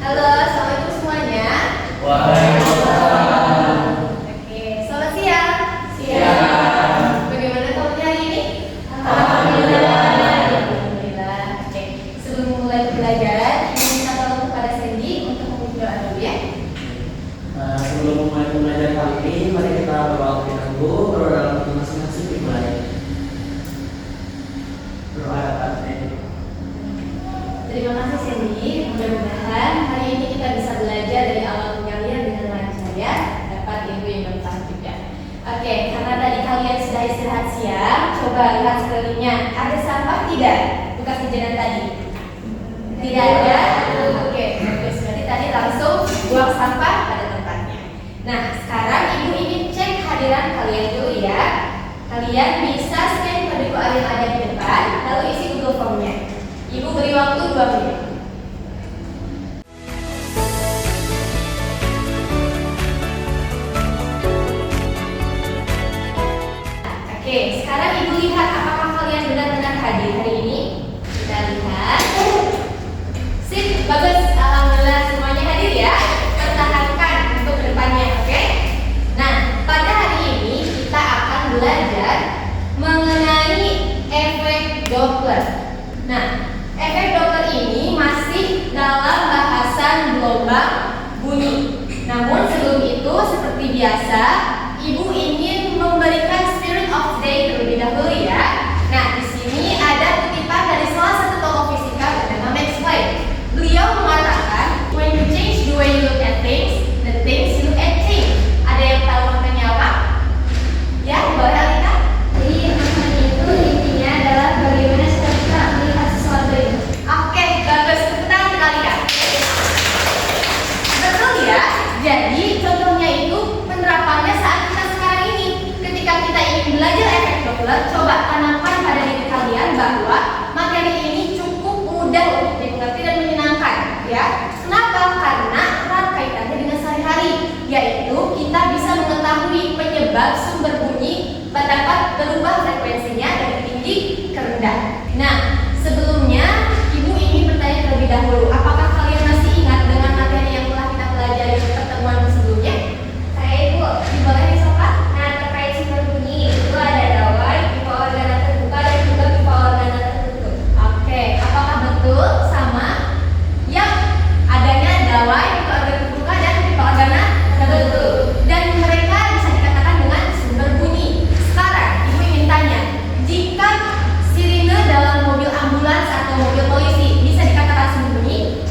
Halo, assalamualaikum semuanya. Waalaikumsalam. Oke, selamat siang. Siang. Bagaimana kabarnya hari ini? Alhamdulillah. Alhamdulillah. Oke, sebelum mulai pelajaran, ini minta tolong kepada Sandy untuk membuka doa dulu ya. Sebelum mulai belajar kali ini, mari kita berdoa terlebih dahulu. Berdoa dalam hati masing-masing dimulai. Berdoa dapat. Terima kasih Sandy. Mudah-mudahan hari ini kita bisa belajar dari awal kalian dengan lancar ya. Dapat ilmu yang bermanfaat juga. Oke, karena tadi kalian sudah istirahat siang, coba lihat sekelilingnya. Ada sampah tidak? Bekas kejadian tadi. Tidak ada. Oke, bagus. Berarti tadi langsung buang sampah pada tempatnya. Nah, sekarang ibu ingin cek kehadiran kalian dulu ya. Kalian bisa scan kode QR yang ada di depan, lalu isi Google Form-nya. Ibu beri waktu 2 menit. Oke, sekarang ibu lihat apakah kalian benar-benar hadir hari ini. Kita lihat. Sip, bagus. Alhamdulillah semuanya hadir ya. Pertahankan untuk kedepannya, oke? Nah, pada hari ini kita akan belajar mengenai efek Doppler. Nah, efek Doppler ini masih dalam bahasan gelombang bunyi. Namun sebelum itu, seperti biasa, ibu ingin memberikan spirit of day terlebih dahulu ya. Nah, di sini ada kutipan dari salah satu tokoh fisika bernama Max Planck. Beliau mengatakan, when you change the way you look at things, the things you look at change. Ada yang tahu maknanya apa? Ya, boleh Alita? Jadi maknanya itu intinya adalah bagaimana kita melihat sesuatu itu. Oke, bagus. Tepuk tangan kita lihat. Betul ya? Jadi contohnya itu penerapannya saat kita sekarang ini. Ketika kita ingin belajar efek Doppler, coba tanamkan pada diri kalian bahwa materi ini cukup mudah untuk dimengerti dan menyenangkan, ya. Kenapa? Karena erat kaitannya dengan sehari-hari, yaitu kita bisa mengetahui penyebab sumber bunyi dapat berubah frekuensinya dari tinggi ke rendah. Nah, sebelumnya ibu ingin bertanya terlebih dahulu, apakah kalian masih ingat dengan materi yang telah kita pelajari di pertemuan sebelumnya? Saya ibu, Boleh dicoba? nah terkait sumber bunyi itu ada gawai, pipa organa terbuka dan juga pipa organa tertutup. Oke, apakah betul sama yang adanya dawai, pipa organa terbuka dan pipa organa tertutup? Dan mereka bisa dikatakan dengan sumber bunyi. Sekarang ibu ingin tanya, jika sirine dalam mobil ambulans atau mobil polisi bisa dikatakan sumber bunyi?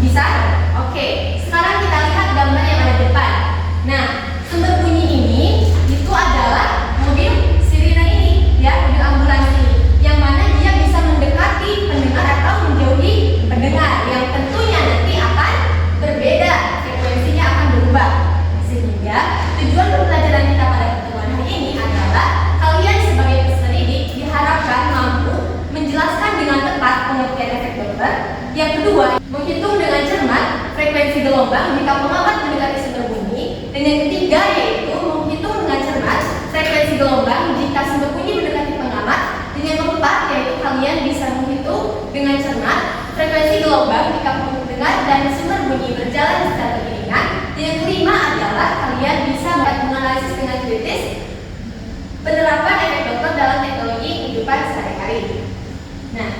Bisa? Oke, sekarang kita lihat gambar yang ada di depan. Nah, sumber bunyi ini itu adalah mobil sirine ini, ya, mobil ambulans ini, yang mana dia bisa mendekati pendengar atau menjauhi pendengar, yang tentunya nanti akan berbeda, frekuensinya akan berubah. Sehingga tujuan pembelajaran kita pada pertemuan hari ini adalah kalian sebagai peserta didik diharapkan mampu menjelaskan dengan tepat pengertian efek Doppler. Yang kedua, menghitung dengan cermat frekuensi gelombang jika pengamat mendekati sumber bunyi. Dan yang ketiga yaitu menghitung dengan cermat frekuensi gelombang jika sumber bunyi mendekati pengamat. Dan yang keempat yaitu kalian bisa menghitung dengan cermat frekuensi gelombang jika pendengar dan sumber bunyi berjalan secara beriringan. Dan yang kelima adalah kalian bisa menganalisis dengan kritis penerapan efek Doppler dalam teknologi kehidupan sehari-hari. Nah,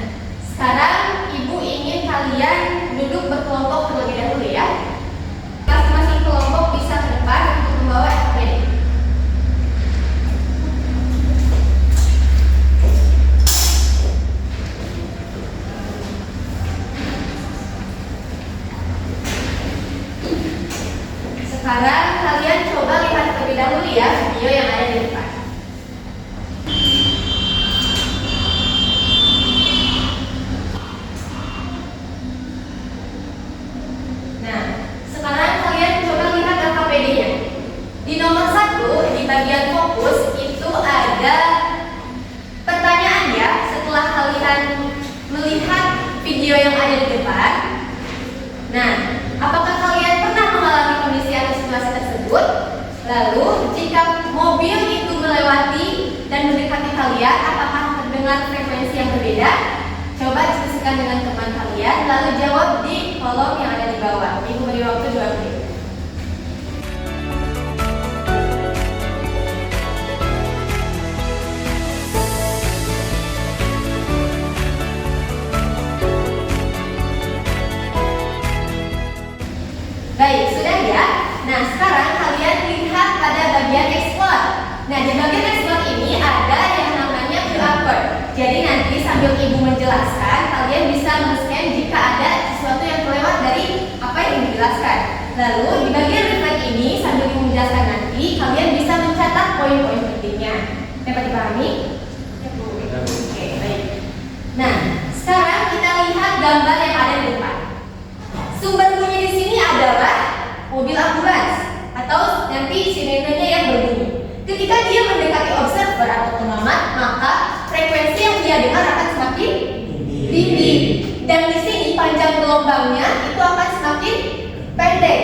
sekarang ibu ingin kalian duduk berkelompok terlebih dahulu ya. Masing-masing kelompok bisa ke depan untuk membawa FPD. Sekarang kalian coba lihat terlebih dahulu ya video yang ada di depan. Nah, sekarang kalian coba lihat LKPD-nya. Di nomor 1, di bagian fokus, itu ada pertanyaan ya. Setelah kalian melihat video yang ada di depan, nah, apakah kalian pernah mengalami kondisi atau situasi tersebut? Lalu, jika mobil itu melewati dan mendekati kalian, apakah terdengar frekuensi yang berbeda? Coba diskusikan dengan teman kalian, lalu jawab di kolom yang ada di bawah. dijelaskan, kalian bisa men-scan jika ada sesuatu yang kelewat dari apa yang dijelaskan. Lalu di bagian reflect ini sambil menjelaskan nanti, kalian bisa mencatat poin-poin pentingnya. Dapat dipahami? Ya, Bu. Oke, baik. Nah, sekarang kita lihat gambar yang ada di depan. Sumber bunyi di sini adalah mobil ambulans atau nanti sirenenya yang berbunyi. Ketika dia mendekati observer atau pengamat, maka frekuensi yang dia dengar akan semakin tinggi. Dan di sini panjang gelombangnya itu akan semakin pendek.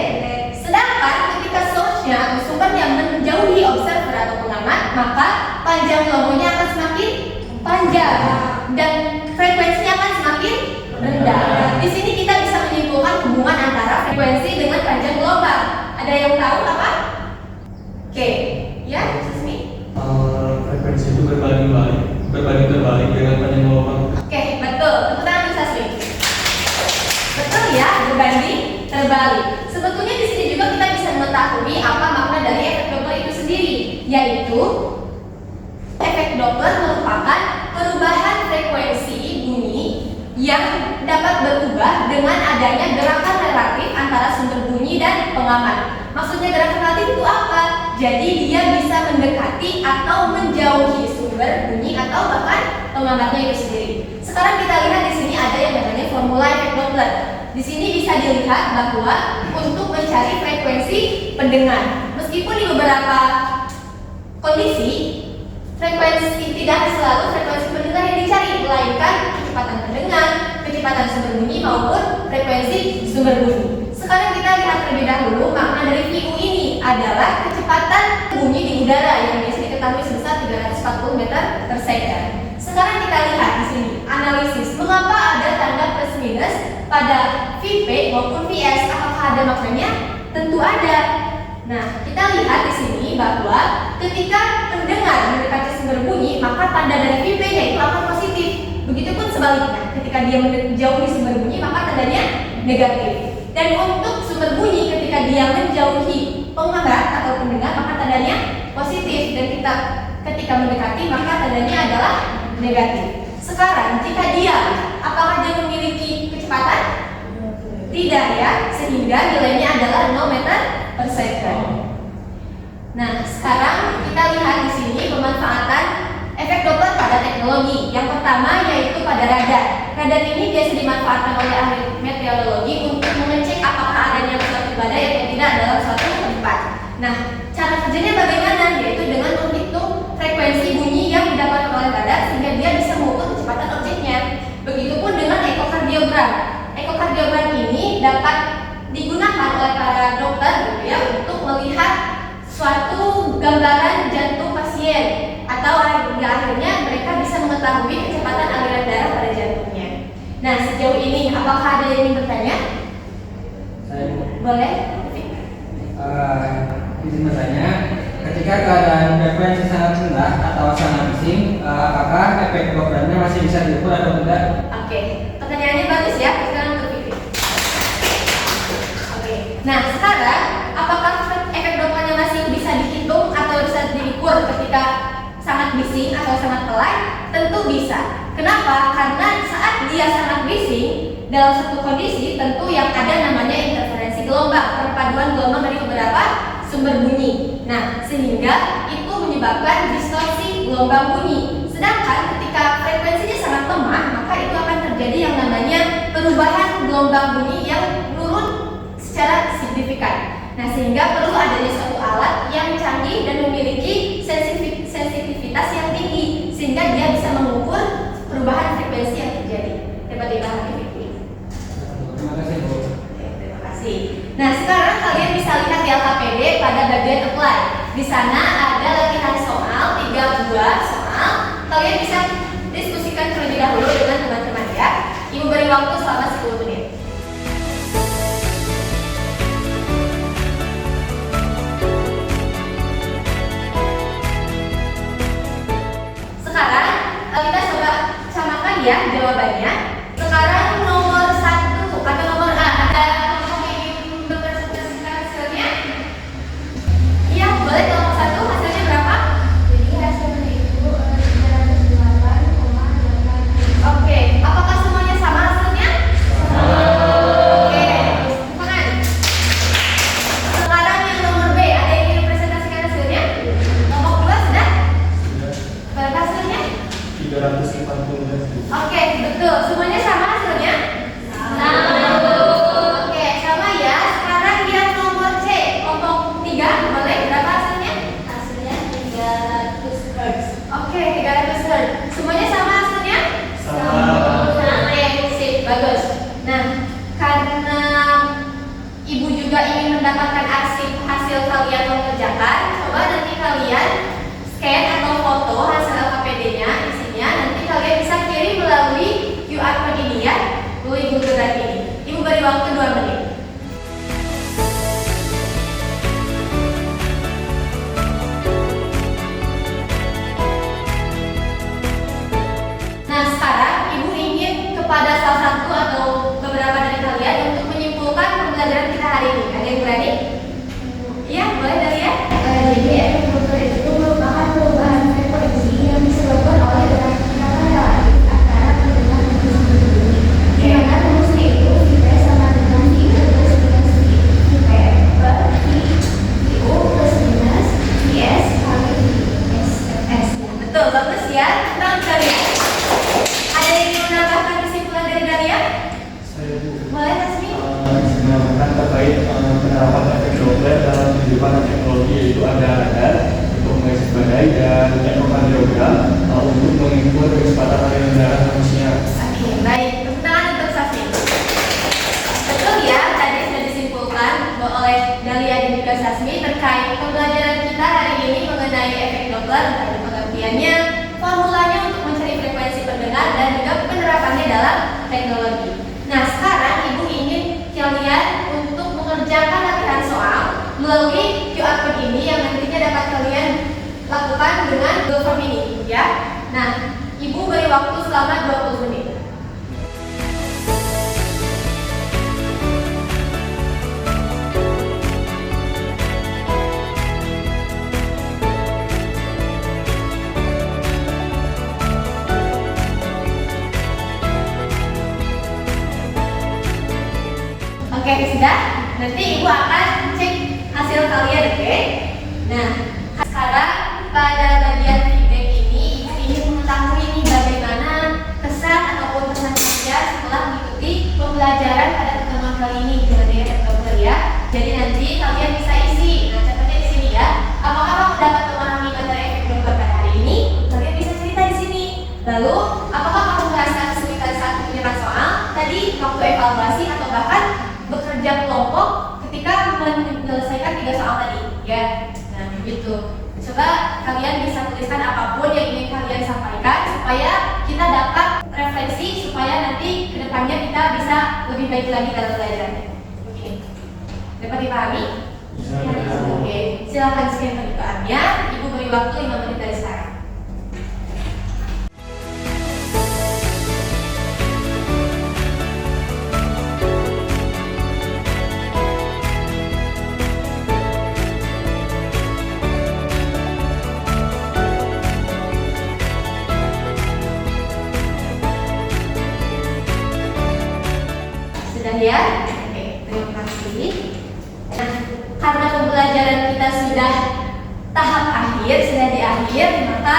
Sedangkan ketika source-nya atau sumbernya menjauhi observer atau pengamat, maka panjang gelombangnya akan semakin panjang dan frekuensinya akan semakin rendah. Di sini kita bisa menyimpulkan hubungan antara frekuensi dengan panjang gelombang. Ada yang tahu apa? Oke, ya, Sismi. Frekuensi itu berbanding terbalik dengan panjang gelombang. Oke, betul. Tepuk tangan untuk Sismi. Betul ya, berbanding terbalik. Sebetulnya di sini juga kita bisa mengetahui apa makna dari efek Doppler itu sendiri, yaitu efek Doppler merupakan perubahan frekuensi bunyi yang dapat berubah dengan adanya gerakan relatif antara sumber bunyi dan pengamat. Maksudnya gerakan relatif itu apa? Jadi dia bisa mendekati atau menjauhi sumber bunyi atau bahkan pengamatnya itu sendiri. Sekarang kita lihat di sini ada yang namanya formula efek Doppler. Di sini bisa dilihat bahwa untuk mencari frekuensi pendengar, meskipun di beberapa kondisi frekuensi tidak selalu frekuensi pendengar yang dicari, melainkan kecepatan pendengar, kecepatan sumber bunyi maupun frekuensi sumber bunyi. Sekarang kita lihat terlebih dahulu makna dari VU ini adalah kecepatan bunyi di udara yang biasa diketahui sebesar 340 meter per second. Sekarang kita lihat di sini analisis mengapa ada tanda plus minus pada VP maupun VS. Apakah ada maknanya? Tentu ada. Nah, kita lihat di sini bahwa ketika pendengar mendekati sumber bunyi, maka tanda dari VP-nya itu akan positif. Begitupun sebaliknya, ketika dia menjauhi sumber bunyi, maka tandanya negatif. Dan untuk sumber bunyi, ketika dia menjauhi pengamat atau pendengar, maka tandanya positif. Dan ketika mendekati, maka tandanya adalah negatif. Sekarang, jika dia, apakah dia memiliki kecepatan? Tidak ya, sehingga nilainya adalah 0 meter per second. Nah, sekarang kita lihat di sini pemanfaatan efek Doppler pada teknologi. Yang pertama yaitu pada radar. Radar ini biasa dimanfaatkan oleh ahli meteorologi untuk mengecek apakah adanya suatu badai atau tidak dalam suatu tempat. Nah, cara kerjanya bagaimana? Yaitu dengan menghitung frekuensi bunyi yang didapatkan oleh radar sehingga dia bisa mengukur kecepatan objeknya. Begitupun dengan ekokardiogram. Ekokardiogram ini dapat digunakan oleh para dokter gitu ya untuk melihat suatu gambaran jantung pasien atau akhirnya mereka bisa mengetahui kecepatan aliran darah pada jantungnya. Nah, sejauh ini apakah ada yang ingin bertanya? Saya Boleh? izin bertanya, ketika keadaan frekuensi sangat rendah atau sangat bising, apakah efek Dopplernya masih bisa diukur atau tidak? Oke, pertanyaannya bagus ya. Sekarang berpikir. Oke, nah sekarang apakah efek Dopplernya masih bisa dihitung atau bisa diukur ketika sangat bising atau sangat pelan? Tentu bisa. Kenapa? Karena saat dia sangat bising dalam satu kondisi tentu yang ada namanya interferensi gelombang, perpaduan gelombang dari beberapa sumber bunyi. Nah, sehingga itu menyebabkan distorsi gelombang bunyi. Sedangkan ketika frekuensinya sangat lemah, maka itu akan terjadi yang namanya perubahan gelombang bunyi yang menurun secara signifikan. Nah, sehingga perlu adanya suatu alat yang canggih dan memiliki sensitivitas yang tinggi sehingga dia bisa mengukur perubahan frekuensi yang terjadi. Dapat dipahami? Terima kasih, Bu. Oke, terima kasih. Nah, sekarang kalian bisa lihat di LKPD pada bagian apply. Di sana ada latihan soal, 3 buah soal. Kalian bisa diskusikan terlebih dahulu dengan teman-teman ya. Ibu beri waktu selama 10 menit. Sekarang kita coba samakan ya jawabannya. Sekarang nomor 1 atau nomor A, ada yang ingin mempresentasikan hasilnya? Iya, boleh. Kalau nomor 1 hasilnya berapa? Jadi hasilnya itu 308,8. Oke, apakah Betul, semuanya sama hasilnya? Oke, sama ya. Sekarang yang nomor C, kelompok 3, boleh berapa hasilnya? Hasilnya 300 Hz. Oke, 300 Hz. Semuanya sama hasilnya? Sama. Oke, sip, bagus. Nah, karena ibu juga ingin mendapatkan hasil kalian mengerjakan, coba nanti kalian scan atau foto hasil LKPD-nya, isinya nanti kalian bisa kirim melalui QR code ini ya, melalui Google Drive ini. Ibu beri waktu 2 menit. Nah, sekarang ibu ingin kepada salah satu atau beberapa dari kalian untuk menyimpulkan pembelajaran kita hari ini. Ada yang berani? Iya, boleh dari ya? Jadi efek Doppler itu merupakan perubahan frekuensi yang disebabkan oleh gerakan relatif antara pendengar dan bumi. Di mana rumusnya itu V sama dengan VU plus minus V per VU plus minus VS kali VSS. Betul, bagus ya. Senang sekali. Ada yang ingin menambahkan kesimpulan dari Dalia? Saya Boleh, Tasmi? menambahkan terkait penerapan efek Doppler dalam kehidupan dan teknologi, yaitu ada radar untuk mengecek badai dan elektrokardiogram untuk mengukur kecepatan aliran darah manusia. Oke, baik. Tepuk tangan untuk Tasmi. Betul ya, tadi sudah disimpulkan oleh Dalia dan juga Sasmi terkait pembelajaran kita hari ini mengenai efek Doppler, ada pengertiannya, formulanya untuk mencari frekuensi pendengar dan juga penerapannya dalam teknologi. Nah, sekarang ibu ingin kalian untuk mengerjakan latihan soal melalui QR code ini yang nantinya dapat kalian lakukan dengan Google Form ini ya. Nah, ibu beri waktu selama 20 menit. Oke, sudah. Nanti ibu akan cek hasil kalian, oke? Nah, sekarang pada bagian feedback ini, ibu ingin mengetahui nih bagaimana kesan ataupun pesan kerja setelah mengikuti pembelajaran pada pertemuan kali ini mengenai efek Doppler ya. Jadi nanti kalian bisa isi. Nah, contohnya di sini ya. Apakah kamu dapat memahami materi efek Doppler pada hari ini? Kalian bisa cerita di sini. Lalu, apakah kamu merasakan kesulitan saat menyelesaikan soal tadi waktu evaluasi atau bahkan bekerja kelompok ketika menyelesaikan 3 soal tadi ya. Nah begitu, coba kalian bisa tuliskan apapun yang ingin kalian sampaikan supaya kita dapat refleksi, supaya nanti kedepannya kita bisa lebih baik lagi dalam belajarnya. Oke, dapat dipahami? Oke, silakan scan perbukaannya. Ibu beri waktu 5 menit dari sekarang. Ya, oke, terima kasih. Nah, karena pembelajaran kita sudah tahap akhir, sudah di akhir, maka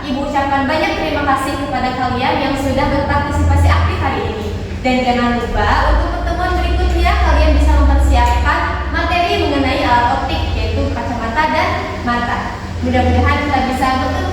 ibu ucapkan banyak terima kasih kepada kalian yang sudah berpartisipasi aktif hari ini. Dan jangan lupa untuk pertemuan berikutnya kalian bisa mempersiapkan materi mengenai alat optik, yaitu kacamata dan mata. Mudah-mudahan kita bisa bertemu